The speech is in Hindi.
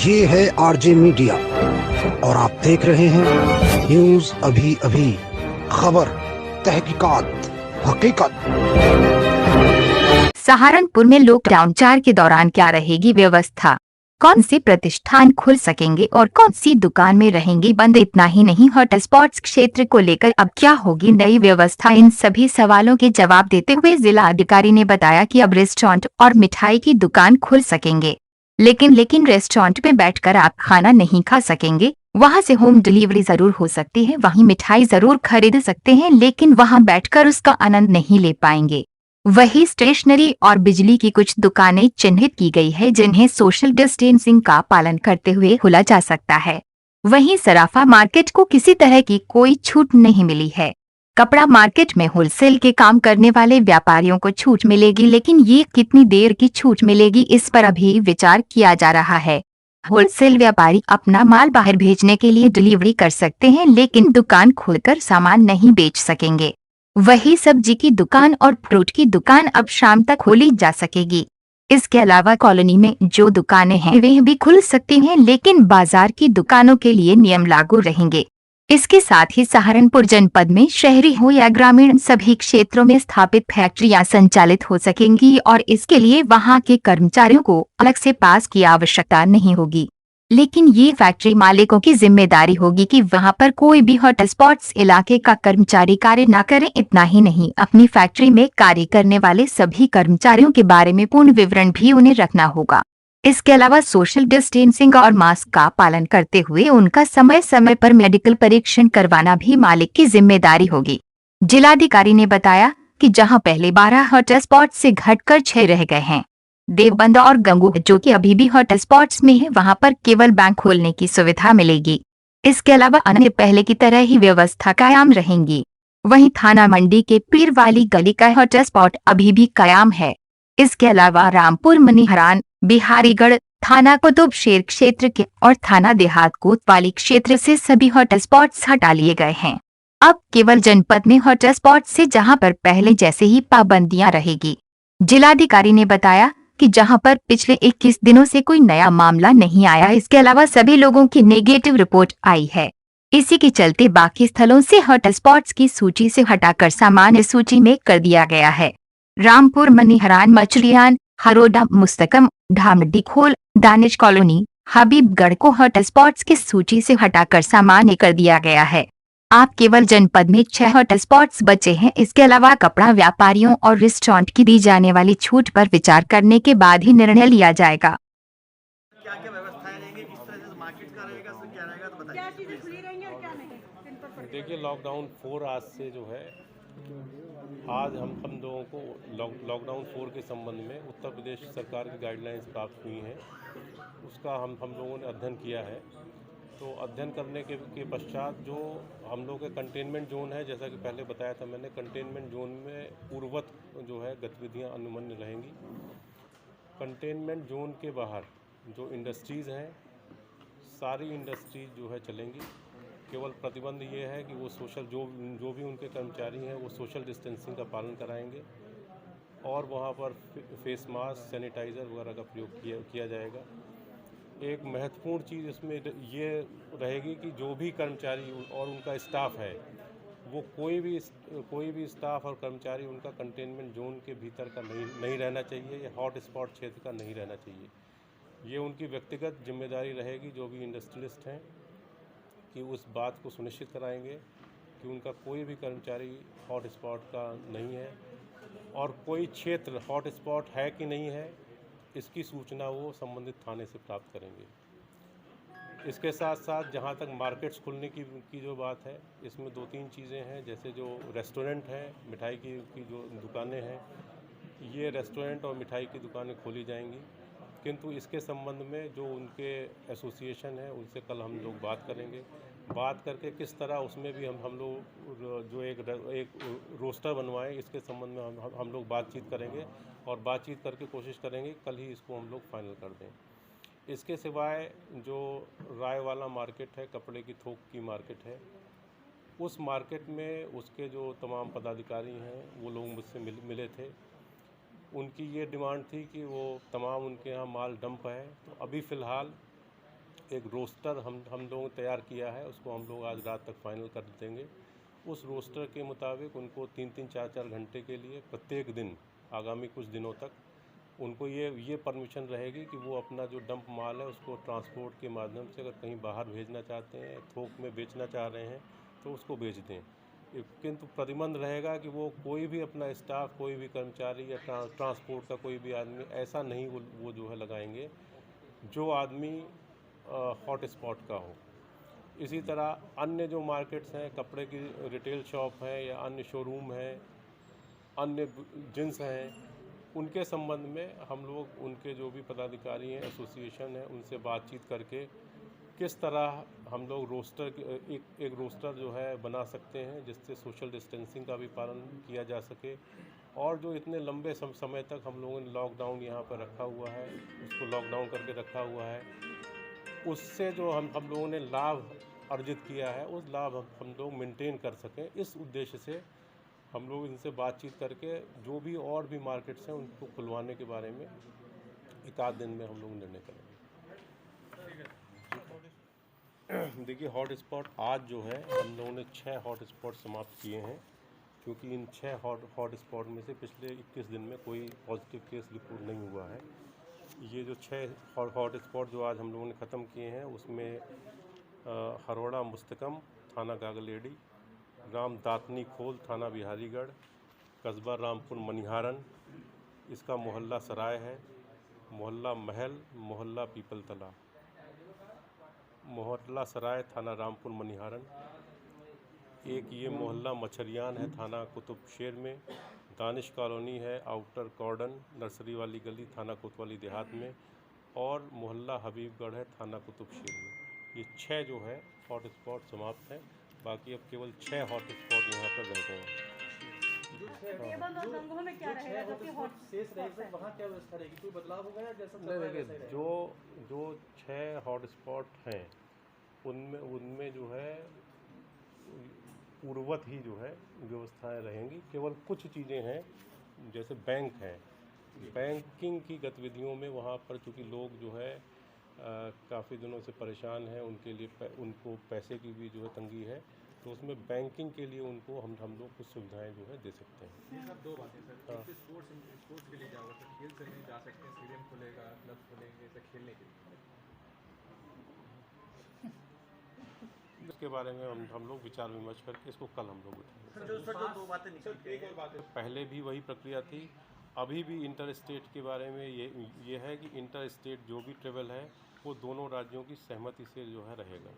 ये है आरजे मीडिया और आप देख रहे हैं न्यूज अभी अभी, खबर, तहकीकात, हकीकत। सहारनपुर में लॉकडाउन 4 के दौरान क्या रहेगी व्यवस्था, कौन से प्रतिष्ठान खुल सकेंगे और कौन सी दुकान में रहेंगी बंद। इतना ही नहीं, हॉटस्पॉट्स क्षेत्र को लेकर अब क्या होगी नई व्यवस्था। इन सभी सवालों के जवाब देते हुए जिला अधिकारी ने बताया कि अब रेस्टोरेंट और मिठाई की दुकान खुल सकेंगे, लेकिन रेस्टोरेंट में बैठकर आप खाना नहीं खा सकेंगे। वहां से होम डिलीवरी जरूर हो सकती है, वहीं मिठाई जरूर खरीद सकते हैं, लेकिन वहां बैठकर उसका आनंद नहीं ले पाएंगे। वही स्टेशनरी और बिजली की कुछ दुकानें चिन्हित की गई है, जिन्हें सोशल डिस्टेंसिंग का पालन करते हुए खोला जा सकता है। वहीं सराफा मार्केट को किसी तरह की कोई छूट नहीं मिली है। कपड़ा मार्केट में होलसेल के काम करने वाले व्यापारियों को छूट मिलेगी, लेकिन ये कितनी देर की छूट मिलेगी इस पर अभी विचार किया जा रहा है। होलसेल व्यापारी अपना माल बाहर भेजने के लिए डिलीवरी कर सकते हैं, लेकिन दुकान खोलकर सामान नहीं बेच सकेंगे। वही सब्जी की दुकान और फ्रूट की दुकान अब शाम तक खोली जा सकेगी। इसके अलावा कॉलोनी में जो दुकानें हैं वे भी खुल सकती हैं, लेकिन बाजार की दुकानों के लिए नियम लागू रहेंगे। इसके साथ ही सहारनपुर जनपद में शहरी हो या ग्रामीण सभी क्षेत्रों में स्थापित फैक्ट्रियां संचालित हो सकेंगी और इसके लिए वहां के कर्मचारियों को अलग से पास की आवश्यकता नहीं होगी। लेकिन ये फैक्ट्री मालिकों की जिम्मेदारी होगी कि वहां पर कोई भी हॉटस्पॉट्स इलाके का कर्मचारी कार्य न करे। इतना ही नहीं, अपनी फैक्ट्री में कार्य करने वाले सभी कर्मचारियों के बारे में पूर्ण विवरण भी उन्हें रखना होगा। इसके अलावा सोशल डिस्टेंसिंग और मास्क का पालन करते हुए उनका समय समय पर मेडिकल परीक्षण करवाना भी मालिक की जिम्मेदारी होगी। जिलाधिकारी ने बताया कि जहां पहले 12 हॉटस्पॉट से घटकर 6 रह गए हैं, देवबंद और गंगू जो कि अभी भी हॉटस्पॉट्स में है, वहां पर केवल बैंक खोलने की सुविधा मिलेगी। इसके अलावा अन्य पहले की तरह ही व्यवस्था कायम रहेंगी। वहीं थाना मंडी के पीर वाली गली का हॉटस्पॉट अभी भी कायम है। इसके अलावा रामपुर, मनिहारान, बिहारीगढ़, थाना कुतुबशेर क्षेत्र के और थाना देहात कोतवाली क्षेत्र से सभी हॉटस्पॉट्स हटा लिए गए हैं। अब केवल जनपद में हॉटस्पॉट से जहां पर पहले जैसे ही पाबंदियां रहेगी। जिलाधिकारी ने बताया कि जहां पर पिछले 21 दिनों से कोई नया मामला नहीं आया, इसके अलावा सभी लोगों की नेगेटिव रिपोर्ट आई है। इसी के चलते बाकी स्थलों से हॉटस्पॉट्स की सूची से हटाकर सामान्य सूची में कर दिया गया है। रामपुर, मनिहारान, मछलियान, हरोडा, मुस्तकम, ढामडी खोल, दानिश कॉलोनी, हबीबगढ़ को हॉटस्पॉट्स की सूची से हटाकर सामान्य कर दिया गया है। आप केवल जनपद में 6 हॉटस्पॉट्स बचे हैं। इसके अलावा कपड़ा व्यापारियों और रेस्टोरेंट की दी जाने वाली छूट पर विचार करने के बाद ही निर्णय लिया जाएगा। क्या क्या व्यवस्थाएं रहेंगी, किस तरह से मार्केट का रहेगा, तो क्या रहेगा, तो बताइए। क्या चीजें खुली रहेंगी और क्या नहीं, किन पर पड़ेगा? देखिए, लॉकडाउन 4 आज से जो है, आज हम लोगों को लॉकडाउन 4 के संबंध में उत्तर प्रदेश सरकार की गाइडलाइंस प्राप्त हुई हैं। उसका हम लोगों ने अध्ययन किया है। तो अध्ययन करने के पश्चात जो हम लोग के कंटेनमेंट जोन है, जैसा कि पहले बताया था मैंने, कंटेनमेंट जोन में पूर्ववत जो है गतिविधियां अनुमन्य रहेंगी। कंटेनमेंट जोन के बाहर जो इंडस्ट्रीज़ हैं, सारी इंडस्ट्रीज जो है चलेंगी। केवल प्रतिबंध ये है कि वो सोशल जो भी उनके कर्मचारी हैं वो सोशल डिस्टेंसिंग का पालन कराएंगे और वहाँ पर फेस मास्क, सैनिटाइज़र वगैरह का प्रयोग किया जाएगा। एक महत्वपूर्ण चीज़ इसमें ये रहेगी कि जो भी कर्मचारी और उनका स्टाफ है, वो कोई भी स्टाफ और कर्मचारी उनका कंटेनमेंट जोन के भीतर का नहीं रहना चाहिए, या हॉट स्पॉट क्षेत्र का नहीं रहना चाहिए। ये उनकी व्यक्तिगत जिम्मेदारी रहेगी, जो भी इंडस्ट्रियलिस्ट हैं, कि उस बात को सुनिश्चित कराएंगे कि उनका कोई भी कर्मचारी हॉट स्पॉट का नहीं है, और कोई क्षेत्र हॉट स्पॉट है कि नहीं है इसकी सूचना वो संबंधित थाने से प्राप्त करेंगे। इसके साथ साथ जहाँ तक मार्केट्स खुलने की जो बात है, इसमें 2-3 चीज़ें हैं। जैसे जो रेस्टोरेंट हैं, मिठाई की जो दुकानें हैं, ये रेस्टोरेंट और मिठाई की दुकानें खोली जाएंगी, किंतु इसके संबंध में जो उनके एसोसिएशन है उनसे कल हम लोग बात करेंगे। बात करके किस तरह उसमें भी हम लोग जो एक रोस्टर बनवाएं, इसके संबंध में हम लोग बातचीत करेंगे और बातचीत करके कोशिश करेंगे कल ही इसको हम लोग फाइनल कर दें। इसके सिवाय जो राय वाला मार्केट है, कपड़े की थोक की मार्केट है, उस मार्केट में उसके जो तमाम पदाधिकारी हैं वो लोग मुझसे मिले थे। उनकी ये डिमांड थी कि वो तमाम उनके यहाँ माल डंप है, तो अभी फ़िलहाल एक रोस्टर हम लोगों ने तैयार किया है, उसको हम लोग आज रात तक फाइनल कर देंगे। उस रोस्टर के मुताबिक उनको 3-3, 4-4 घंटे के लिए प्रत्येक दिन आगामी कुछ दिनों तक उनको ये परमिशन रहेगी कि वो अपना जो डंप माल है उसको ट्रांसपोर्ट के माध्यम से अगर कहीं बाहर भेजना चाहते हैं, थोक में बेचना चाह रहे हैं तो उसको बेच दें। किंतु प्रतिबंध रहेगा कि वो कोई भी अपना स्टाफ, कोई भी कर्मचारी या ट्रांसपोर्ट का कोई भी आदमी ऐसा नहीं वो जो है लगाएंगे जो आदमी हॉट स्पॉट का हो। इसी तरह अन्य जो मार्केट्स हैं, कपड़े की रिटेल शॉप हैं या अन्य शोरूम हैं, अन्य जिन्स हैं, उनके संबंध में हम लोग उनके जो भी पदाधिकारी हैं, एसोसिएशन है, उनसे बातचीत करके किस तरह हम लोग रोस्टर एक रोस्टर जो है बना सकते हैं जिससे सोशल डिस्टेंसिंग का भी पालन किया जा सके। और जो इतने लंबे समय तक हम लोगों ने लॉकडाउन यहाँ पर रखा हुआ है, उसको लॉकडाउन करके रखा हुआ है, उससे जो हम लोगों ने लाभ अर्जित किया है उस लाभ हम लोग मेंटेन कर सकें। इस उद्देश्य से हम लोग इनसे बातचीत करके जो भी और भी मार्केट्स हैं उनको खुलवाने के बारे में एक आध दिन में हम लोग निर्णय करेंगे। देखिए, हॉट स्पॉट आज जो है हम लोगों ने 6 हॉट स्पॉट समाप्त किए हैं, क्योंकि इन 6 हॉट स्पॉट में से पिछले 21 दिन में कोई पॉजिटिव केस रिपोर्ट नहीं हुआ है। ये जो 6 हॉट स्पॉट जो आज हम लोगों ने ख़त्म किए हैं उसमें हरोड़ा मुस्तकम थाना गागलेडी, ग्राम दातनी खोल थाना बिहारीगढ़, कस्बा रामपुर मनिहारन, इसका मोहल्ला सराय है, मोहल्ला महल, मोहल्ला पीपलतला, मोहल्ला सराय थाना रामपुर मनिहारन, एक ये मोहल्ला मछरियान है थाना कुतुबशेर में, दानिश कॉलोनी है आउटर कॉर्डन नर्सरी वाली गली थाना कोतवाली देहात में, और मोहल्ला हबीबगढ़ है थाना कुतुबशेर में। ये 6 जो है हॉट स्पॉट समाप्त हैं, बाकी अब केवल 6 हॉट स्पॉट यहाँ पर रह गए हैं। टेबल और जंगलों में क्या रहेगा जो कि हॉट शेष रहेगा, वहाँ क्या व्यवस्था रहेगी? कोई बदलाव होगा या जैसा नहीं, देखिए, जो 6 हॉट स्पॉट हैं उनमें जो है पूर्ववत ही जो है व्यवस्थाएं रहेंगी। केवल कुछ चीज़ें हैं, जैसे बैंक है, बैंकिंग की गतिविधियों में वहाँ पर चूँकि लोग जो है काफ़ी दिनों से परेशान हैं, उनके लिए उनको पैसे की भी जो है तंगी है, तो उसमें बैंकिंग के लिए उनको हम लोग कुछ सुविधाएं जो है दे सकते हैं। ये सब 2 बातें सर। एक तो स्पोर्ट्स के लिए जाओगे तो खेल से नहीं जा सकते हैं, स्टेडियम खुलेगा, क्लब खुलेंगे ऐसे खेलने के लिए। इसके बारे में हम लोग विचार विमर्श करके इसको कल हम लोग उठाएंगे। जो 2 बातें निकल एक और बात है, पहले भी वही प्रक्रिया थी, अभी भी इंटर स्टेट के बारे में ये है कि इंटर स्टेट जो भी ट्रेवल है वो दोनों राज्यों की सहमति से जो है रहेगा।